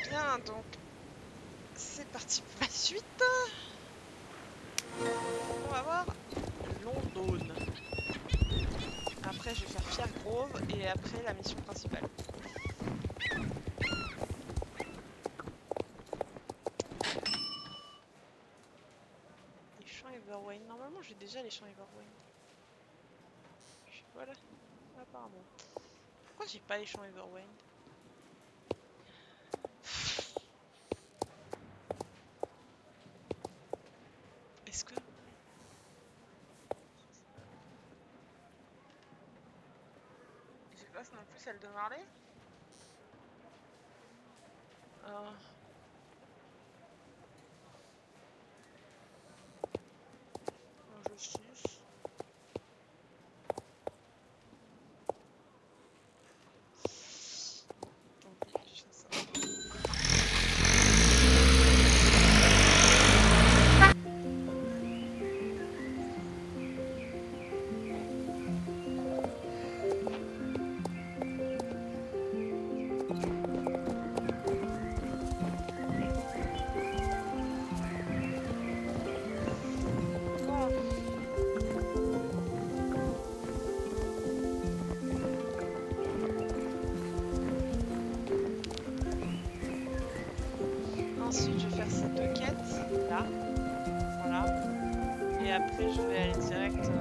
Bien, donc c'est parti pour la suite. On va voir London. Après, je vais faire Fairgrove et après la mission principale. Les champs Everwayne. Normalement, j'ai déjà les champs Everwayne. Voilà, apparemment. Pourquoi j'ai pas les champs Everwayne? Est-ce que... J'ai pas non plus celle de Marley. Euh... Injustice. Tant pis, je fais ça. Ensuite, je vais faire ces deux quêtes là, voilà. Et après, je vais aller direct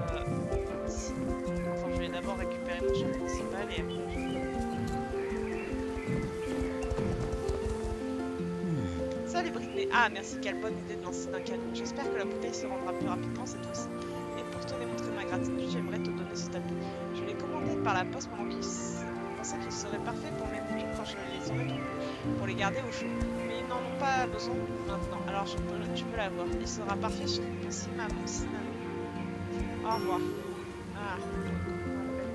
ici. Enfin, je vais d'abord récupérer mon champ principal et après. Salut Britney. Ah, merci, quelle bonne idée de lancer d'un canon. J'espère que la bouteille se rendra plus rapidement cette fois-ci. Et pour te démontrer ma gratitude, j'aimerais te donner ce tapis. Je l'ai commandé par la poste pendant qu'il pensait qu'il serait parfait pour mes bouillons quand je les aurai trouvés, pour les garder au chaud. Mais ils n'en ont pas besoin maintenant, alors tu peux l'avoir. Il sera parfait sur ton cinnamon. Au revoir. Ah, on appelle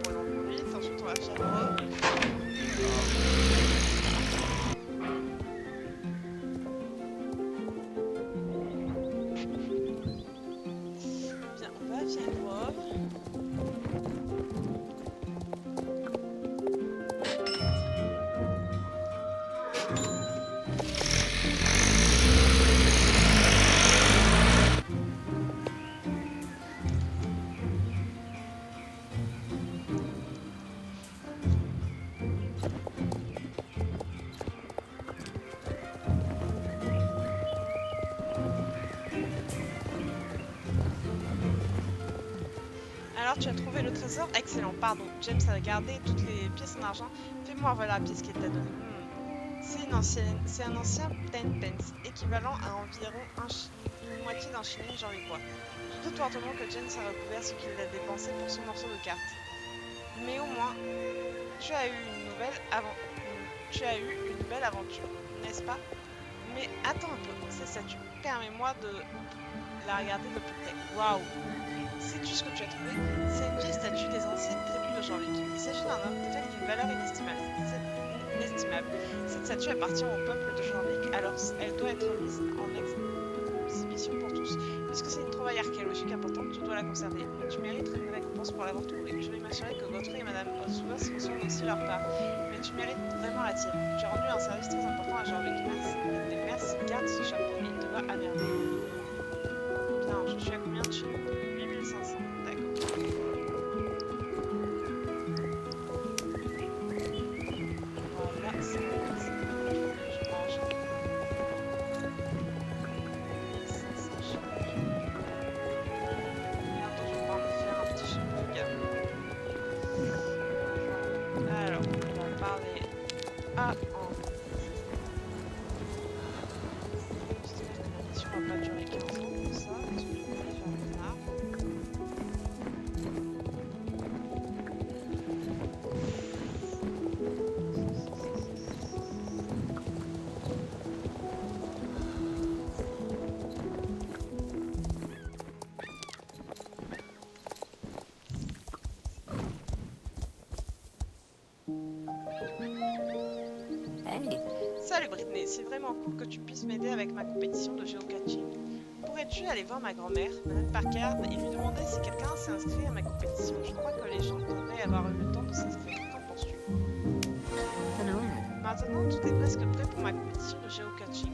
pour l'enduit. Ensuite, on va faire bien, on va faire Alors tu as trouvé le trésor? Excellent, pardon. James a gardé toutes les pièces en argent. Fais-moi voir la pièce qu'il t'a donnée. C'est un ancien 10 pence, équivalent à environ une moitié d'un shilling, j'en ai quoi. Je doute fortement que James a recouvert ce qu'il a dépensé pour son morceau de carte. Mais au moins, tu as eu une belle aventure, n'est-ce pas? Mais attends un peu, cette statue, permets-moi de la regarder de plus près. Waouh! Sais-tu ce que tu as trouvé? C'est une vieille statue des anciennes tribus de Jorvik. Il s'agit d'un artefact d'une valeur inestimable. Cette statue appartient au peuple de Jorvik, alors elle doit être mise en exhibition pour tous. Puisque c'est une trouvaille archéologique importante, tu dois la conserver. Mais tu mérites une récompense pour l'avoir trouvée. Je vais m'assurer que Godfrey et Madame Osworth reçoivent aussi leur part. Mais tu mérites vraiment la tienne. Tu as rendu un service très important à Jorvik. Merci. Merci, garde ce chapeau, il te va à merveille. Bien, je suis à combien de chez 8500, d'accord. Voilà, c'est je mange. 1500 charges. Bientôt, je vais pouvoir me faire un petit shopping. Alors, on va parler à en. J'espère que la mission va pas durer 15 ans comme ça, parce que je vais aller faire mon arbre. Hey. Salut Britney, c'est vraiment cool que tu puisses m'aider avec ma compétition de géocaching. Pourrais-tu aller voir ma grand-mère, Madame Parker, et lui demander si quelqu'un s'est inscrit à ma compétition? Je crois que les gens devraient avoir eu le temps de s'inscrire. Qu'en penses-tu? Maintenant, tout est presque prêt pour ma compétition de géocaching.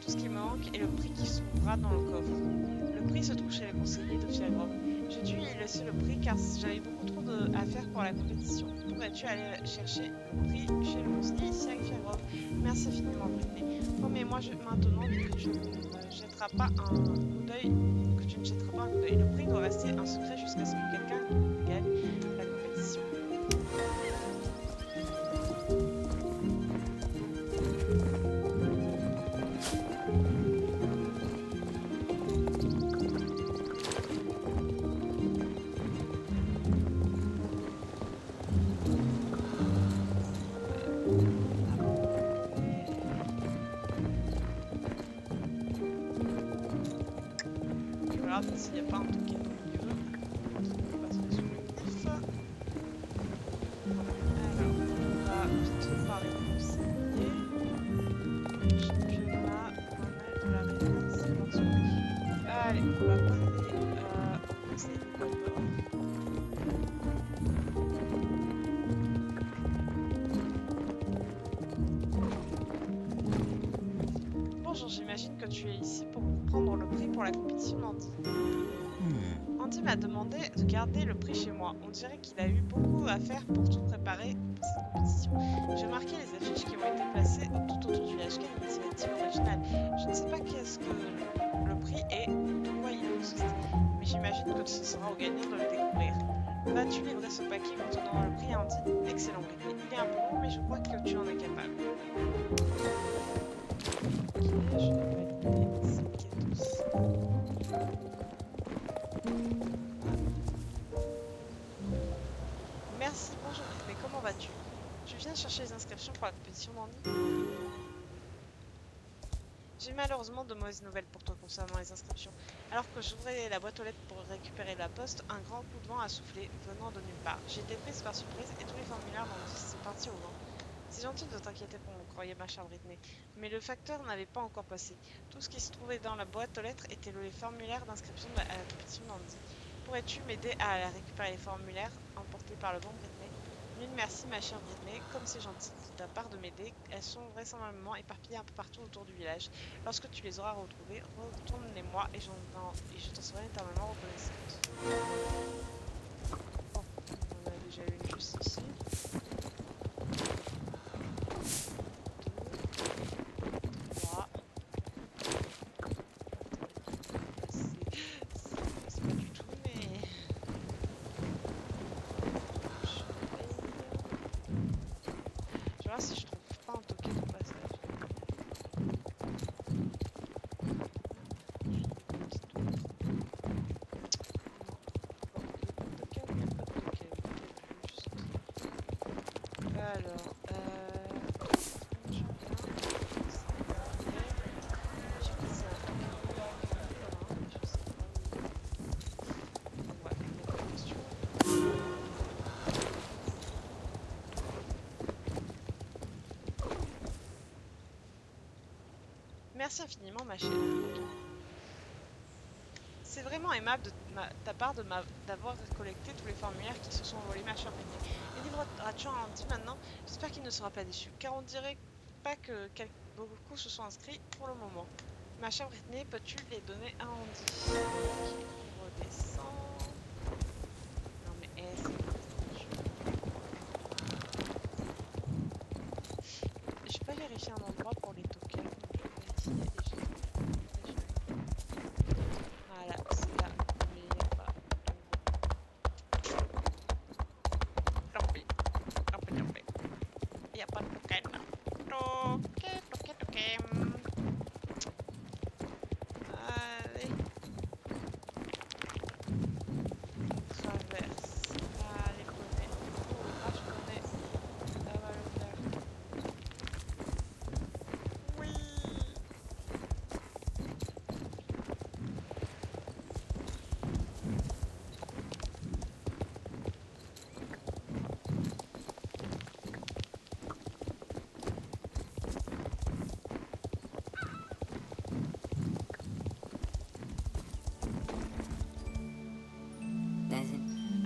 Tout ce qui me manque est le prix qui s'ouvrira dans le coffre. Le prix se trouve chez les conseillers de Fiagrove. J'ai dû y laisser le prix car j'avais beaucoup trop à faire pour la compétition. Pourrais-tu aller chercher le prix chez le conseiller ici à Fiagrove? Merci infiniment, Britney. Promets-moi maintenant que tu ne jetteras pas un coup d'œil. Le prix doit rester un secret jusqu'à ce que quelqu'un gagne la compétition. S'il n'y a pas un token au milieu, on va passer sur le pif. Alors, on va vite parler de conseiller. Championnat, manuel de la référence. Allez, on va parler au conseiller d'abord. Bonjour, j'imagine que tu es ici pour prendre le prix pour la compétition d'Andy. Andy m'a demandé de garder le prix chez moi. On dirait qu'il a eu beaucoup à faire pour tout préparer pour cette compétition. J'ai marqué les affiches qui ont été placées tout autour du village. Quelle initiative originale. Je ne sais pas qu'est-ce que le prix est ou de quoi il consiste, mais j'imagine que ce sera au gagnant de le découvrir. Vas-tu livrer ce paquet contenant le prix à Andy? Excellent, Britney. Il est un peu long, mais je crois que tu en es capable. Ok, je vais valider ces quêtes aussi. Merci, bonjour Britney, comment vas-tu? Tu viens chercher les inscriptions pour la compétition d'Andy? J'ai malheureusement de mauvaises nouvelles pour toi concernant les inscriptions. Alors que j'ouvrais la boîte aux lettres pour récupérer la poste, un grand coup de vent a soufflé, venant de nulle part. J'ai été prise par surprise et tous les formulaires d'Andy sont partis au vent. C'est gentil de t'inquiéter pour mon courrier, ma chère Britney, mais le facteur n'avait pas encore passé. Tout ce qui se trouvait dans la boîte aux lettres était les formulaires d'inscription à la compétition d'Andy. Pourrais-tu m'aider à récupérer les formulaires emportés par le vent, Britney? Mille merci, ma chère Britney. Comme c'est gentil de ta part de m'aider, elles sont vraisemblablement éparpillées un peu partout autour du village. Lorsque tu les auras retrouvées, retourne-les-moi et je t'en serai éternellement reconnaissante. Bon, on en a déjà une juste ici. Si je trouve pas un token au passage. Alors, merci infiniment, ma chère. C'est vraiment aimable de ta part d'avoir collecté tous les formulaires qui se sont envolés, ma chère Britney. Les livres-tu à Andy maintenant? J'espère qu'il ne sera pas déçu, car on dirait pas que beaucoup se sont inscrits pour le moment. Ma chère Britney, peux-tu les donner à Andy? Ok, on redescend. Non mais je vais pas vérifier un endroit pour les tokens. Je vais vérifier et voilà, c'est là, mais il n'y a pas. Il n'y a pas de token. Token. Allez. Traverse. Allez, poney. Oh, je connais. Ça va le faire. Oui.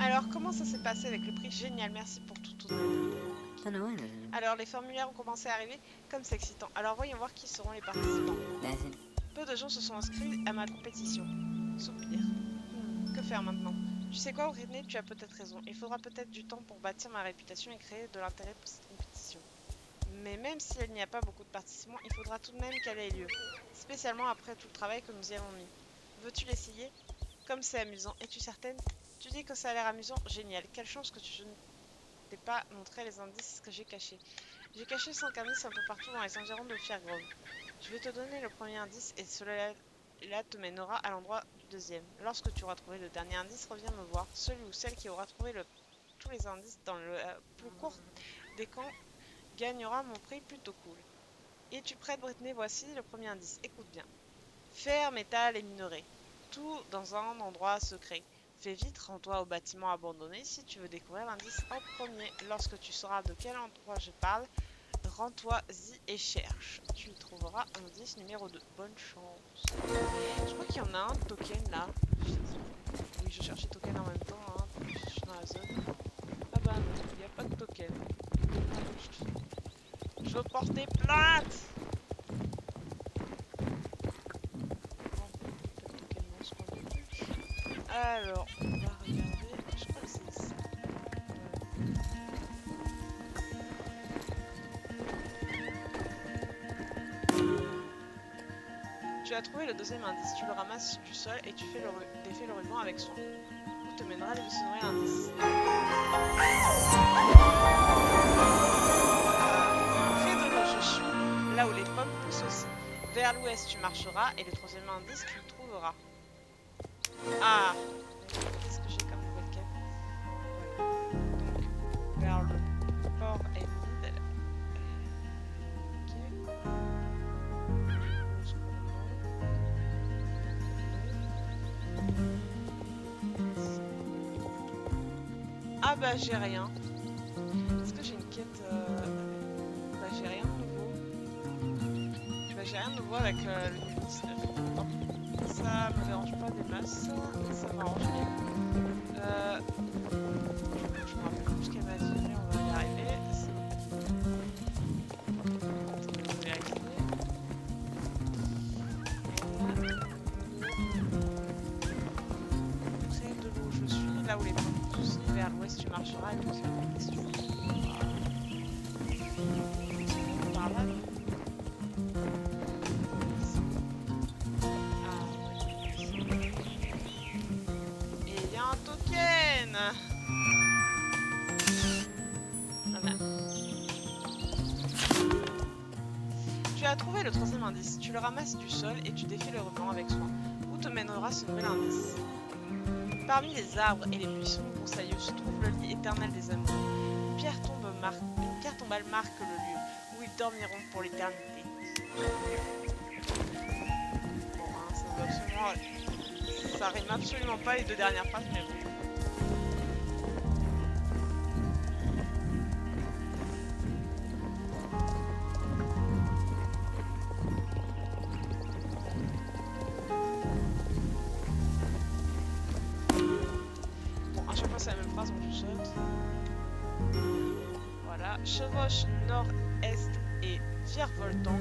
Alors, comment ça s'est passé avec le prix? Génial, merci pour tout ton aide. Alors, les formulaires ont commencé à arriver, comme c'est excitant. Alors, voyons voir qui seront les participants. Peu de gens se sont inscrits à ma compétition. Soupir. Que faire maintenant? Tu sais quoi, Whitney, tu as peut-être raison. Il faudra peut-être du temps pour bâtir ma réputation et créer de l'intérêt pour cette compétition. Mais même s'il n'y a pas beaucoup de participants, il faudra tout de même qu'elle ait lieu. Spécialement après tout le travail que nous y avons mis. Veux-tu l'essayer? Comme c'est amusant. Es-tu certaine? Tu dis que ça a l'air amusant? Génial. Quelle chance que je ne t'ai pas montré les indices que j'ai cachés. J'ai caché 5 indices un peu partout dans les environs de Fairgrove. Je vais te donner le premier indice et cela te mènera à l'endroit du deuxième. Lorsque tu auras trouvé le dernier indice, reviens me voir. Celui ou celle qui aura trouvé tous les indices dans le plus court des camps gagnera mon prix plutôt cool. Es-tu prête, Brittany? Voici le premier indice. Écoute bien. Fer, métal et minerai. Tout dans un endroit secret. Fais vite, rends-toi au bâtiment abandonné si tu veux découvrir l'indice en premier. Lorsque tu sauras de quel endroit je parle, rends-toi-y et cherche. Tu y trouveras indice numéro 2. Bonne chance. Je crois qu'il y en a un token là. Oui, je cherchais token en même temps. Hein. Je suis dans la zone. Ah bah non, il n'y a pas de token. Je veux porter plainte. Alors, on va regarder. Je crois que c'est ça. Tu as trouvé le deuxième indice. Tu le ramasses du sol et tu défais le ruban avec soin. Où te mènera le sonnerie indice. Près de l'eau, je suis. Là où les pommes poussent aussi. Vers l'ouest, tu marcheras et le troisième indice, tu le trouveras. Ah! Qu'est-ce que j'ai comme nouvelle quête? Donc, vers le port et middle. Ah bah j'ai rien. Est-ce que j'ai une quête Bah j'ai rien de nouveau. Bah j'ai rien de nouveau avec le niveau 19. Non. Ça me dérange pas des masses. Ça m'arrange bien. Je me rappelle plus ce qu'elle m'a dit, mais on va y arriver. On va vérifier. Près de l'eau je suis, là où les pommes poussent, vers l'ouest tu marcheras et le deuxième question. Par là. Et il y a un token. Voilà. Tu as trouvé le troisième indice. Tu le ramasses du sol et tu défais le ruban avec soin. Où te mènera ce nouvel indice? Parmi les arbres et les buissons broussailleux se trouve le lit éternel des amours. Une pierre tombale marque le lieu où ils dormiront pour l'éternité. Bon, hein, ça rime absolument pas les deux dernières phrases, mais bon. C'est la même phrase, donc je saute. Voilà. Chevauche nord-est et virevoltant.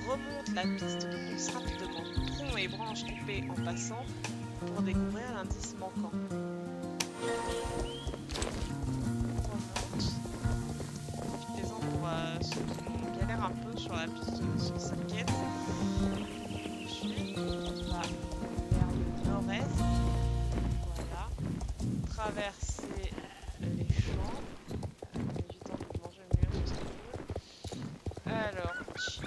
Remonte la piste de course rapidement. Troncs et branches coupées en passant pour découvrir l'indice manquant. Remonte. Profitez-en pour ceux qui galèrent un peu sur la piste sur cette quête. Ensuite, on va vers le nord-est. Voilà. Traverser les champs. Évitant de manger le mur, ce serait cool. Alors, chic.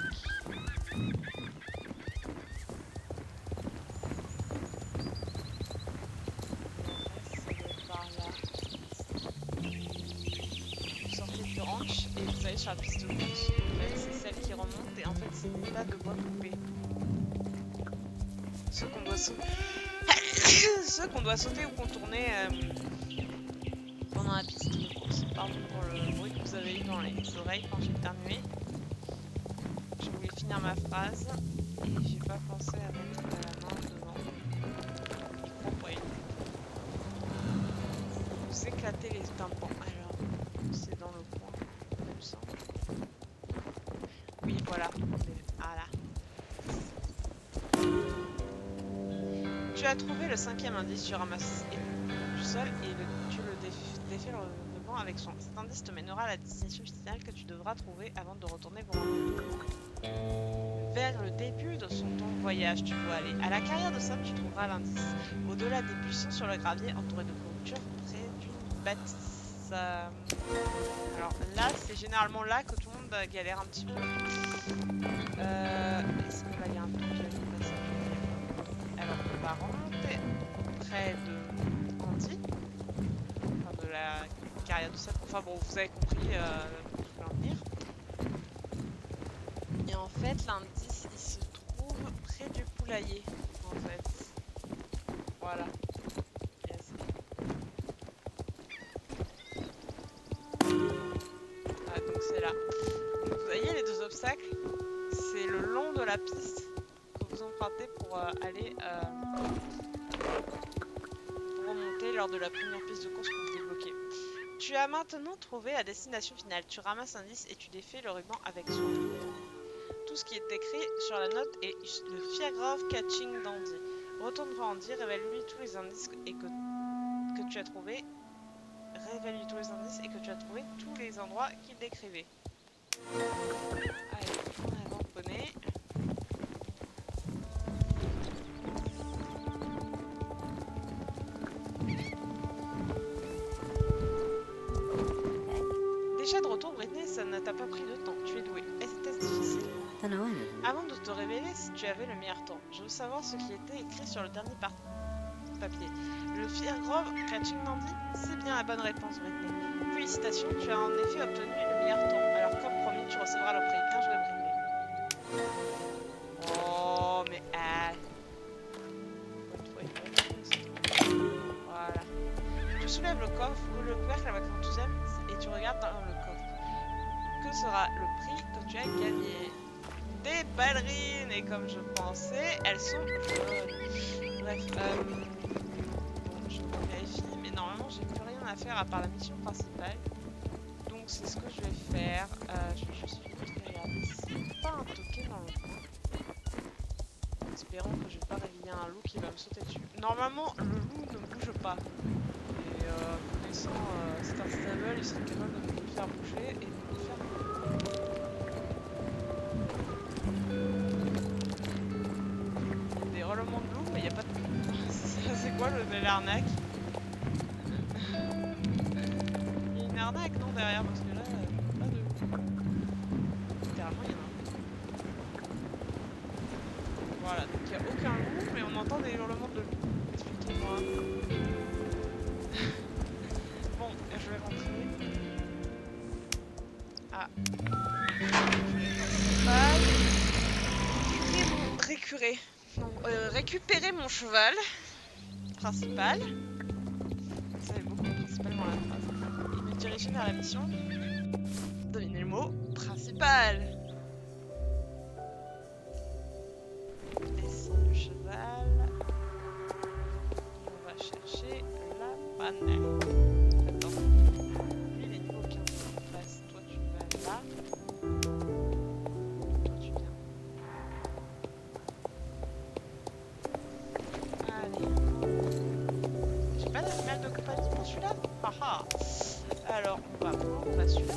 C'est par là. Vous sortez du ranch et vous allez sur la piste de course. En fait, c'est celle qui remonte et en fait, c'est des tas de bois coupés. Ceux qu'on doit sauter ou contourner pendant la piste de course. Pardon pour le bruit que vous avez eu dans les oreilles quand j'ai éternué. Je voulais finir ma phrase et j'ai pas pensé à mettre la main devant le micro pour éviter de vous éclater les tympans. Alors, c'est dans le coin. Voilà. Voilà. Tu as trouvé le 5e indice, tu ramasses du sol et tu le défais le banc avec soin. Cet indice te mènera à la destination finale que tu devras trouver avant de retourner voir. Vers le début de ton voyage, tu dois aller à la carrière de sable, tu trouveras l'indice. Au-delà des buissons sur le gravier, entouré de clôtures, près d'une bâtisse. Alors là, c'est généralement là que tout le monde galère un petit peu. Est-ce que là, il y a un truc qui va nous passer? Alors, on va remonter près de Andy, enfin de la carrière de sable. Enfin bon, vous avez compris où je voulais en venir. Et en fait, l'indice, il se trouve près du poulailler, en fait. Voilà. Yes. Ah, donc c'est là. Donc, vous voyez les deux obstacles? C'est le long de la piste que vous empruntez pour aller pour remonter lors de la première piste de course que vous débloquez. Tu as maintenant trouvé la destination finale. Tu ramasses un indice et tu défais le ruban avec soin. Tout ce qui est écrit sur la note est le Firegrove Catching d'Andy. Retourne voir Andy, révèle-lui tous les indices et que tu as trouvé. Révèle-lui tous les indices et que tu as trouvé tous les endroits qu'il décrivait. Allez, on avance poney. Déjà de retour, Britney, ça ne t'a pas pris de temps. Tu es douée. Est-ce difficile? Avant de te révéler si tu avais le meilleur temps, je veux savoir ce qui était écrit sur le dernier papier. Le Firegrove Catching d'Andy? C'est bien la bonne réponse, Britney. Félicitations, tu as en effet obtenu le meilleur temps. Alors comme promis, tu recevras le prix. Bien joué, Britney. Oh, mais voilà. Tu soulèves le coffre ou le couvercle avec enthousiasme et tu regardes dans le coffre. Que sera le prix que tu as gagné? Des ballerines, et comme je pensais, elles sont jaunes. Bref, bon, je vérifie, mais normalement j'ai plus rien à faire à part la mission principale. Donc c'est ce que je vais faire. Je vais juste regarder s'il n'y a pas un token dans le coin. Espérons que je vais pas réveiller un loup qui va me sauter dessus. Normalement, le loup ne bouge pas. Et connaissant Star Stable, il serait capable de me faire bouger et de me faire. Hurlement de loup, mais il n'y a pas de... C'est quoi l'arnaque? Il y a une arnaque, non, derrière, parce que là, pas de loup. Littéralement, il y en a un. Voilà, donc il n'y a aucun loup, mais on entend des hurlements de loup. Expliquez-moi. Bon, je vais rentrer. Ah. Récurer. Donc, récupérer mon cheval principal. Vous savez beaucoup principalement la phrase. Et me diriger vers la mission. Devinez le mot principal. Descendre le cheval. On va chercher la panne. Attends. Lui il est niveau 15 en face. Toi tu vas là. Alors, on va prendre celui-là.